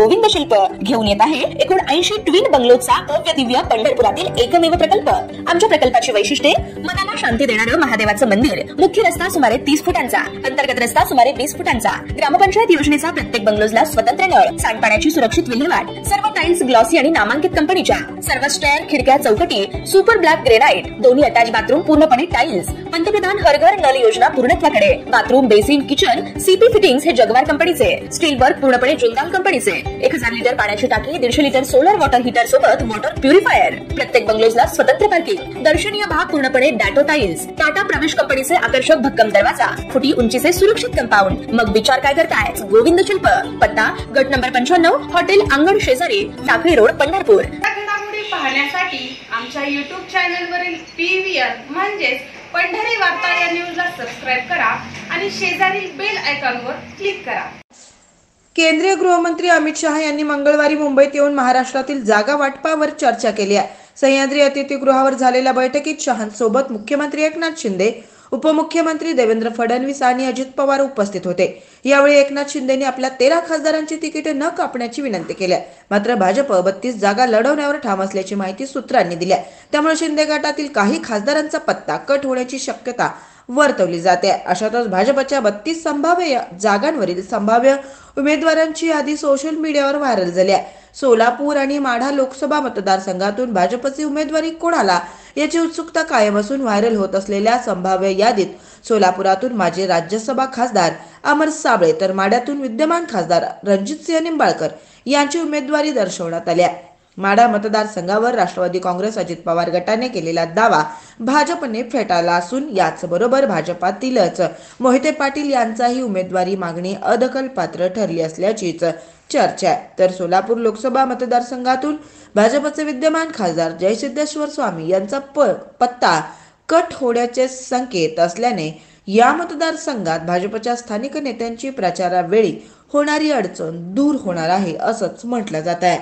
गोविंद शिल्प घेऊन येत आहे एकूण 80 ट्विन बंगलोचा भव्य दिव्य पंढरपुरातील एकमेव प्रकल्प। आमच्या प्रकल्पाची वैशिष्ट्ये मनाला शांती देणारं महादेवाचं मंदिर, मुख्य रस्ता सुमारे 30 फुटांचा, अंतर्गत रस्ता सुमारे 20 फुटांचा, ग्रामपंचायत योजनेचा प्रत्येक बंगलोजला स्वतंत्र नळ, सांडपाण्याची सुरक्षित विल्हेवाट, सर्व टाइल्स ग्लॉसी आणि नामांकित कंपनीच्या, सर्व स्टेअर, खिडक्या, चौकटी सुपर ब्लॅक ग्रेनाइट, दोन्ही अटॅच बाथरूम पूर्णपणे टाइल्स, पंतप्रधान हर घर नल योजना पूर्णत्वाकडे, bathroom, basin, kitchen CP fittings हे जगवार कंपनीचे, स्टील वर्क पूर्णपणे जुंदाल कंपनीचे, 1000 लिटर पाण्याची टाकी, 150 लिटर सोलर वॉटर हीटर सोबत वॉटर प्युरिफायर, प्रत्येक बंगलोजला स्वतंत्र पार्किंग, दर्शनीय भाग पूर्णपणे डॅटो टाइल्स, टाटा प्रवेश कंपनीचे आकर्षक भक्कम दरवाजा, फुटी उंचीचे सुरक्षित कंपाऊंड। मग विचार काय करताय? गोविंद शिल्प, पत्ता गट नंबर 95, हॉटेल अंगण शेजारी, टाकळी रोड, पंढरपूर। घडामोडी पाहण्यासाठी आमच्या YouTube चॅनलवरील PVR म्हणजेच पंढरी वार्ता या न्यूजला सबस्क्राइब करा आणि शेजारील बेल आयकॉनवर क्लिक करा। केंद्रीय गृहमंत्री अमित शहा यांनी मंगळवारी मुंबईत येऊन महाराष्ट्रातील जागा वाटपावर चर्चा केली आहे। सह्याद्री अतिथीगृहावर झालेल्या बैठकीत शहांसोबत मुख्यमंत्री एकनाथ शिंदे, उपमुख्यमंत्री देवेंद्र फडणवीस आणि अजित पवार उपस्थित होते। यावेळी एकनाथ शिंदेने आपल्या 13 खासदारांची तिकीटे न कापण्याची विनंती केली। मात्र भाजप 32 जागा लढवण्यावर ठाम असल्याची माहिती सूत्रांनी दिली आहे। त्यामुळे शिंदे गटातील काही खासदारांचा पत्ता कट होण्याची शक्यता वर्तवली जाते। अशातच भाजपच्या 32 संभाव्य जागांवरील संभाव्य उमेदवारांची यादी सोशल मीडियावर व्हायरल झाली आहे। सोलापूर आणि माढा लोकसभा मतदारसंघातून भाजपची उमेदवारी कोणाला याची उत्सुकता कायम असून व्हायरल होत असलेल्या संभाव्य यादीत सोलापुरातून माजी राज्यसभा खासदार अमर साबळे तर माढ्यातून विद्यमान खासदार रणजितसिंह निंबाळकर यांची उमेदवारी दर्शवण्यात आली आहे। माढा मतदारसंघावर राष्ट्रवादी काँग्रेस अजित पवार गटाने केलेला दावा भाजपने फेटाळला असून याचबरोबर भाजपातीलच मोहिते पाटील यांचाही उमेदवारी मागणी अदखलपात्र ठरली असल्याचीच चर्चा आहे। तर सोलापूर लोकसभा मतदारसंघातून भाजपचे विद्यमान खासदार जयसिद्धेश्वर स्वामी यांचा पत्ता कट होण्याचे संकेत असल्याने या मतदारसंघात भाजपच्या स्थानिक नेत्यांची प्रचारावेळी होणारी अडचण दूर होणार आहे असंच म्हटलं जात आहे।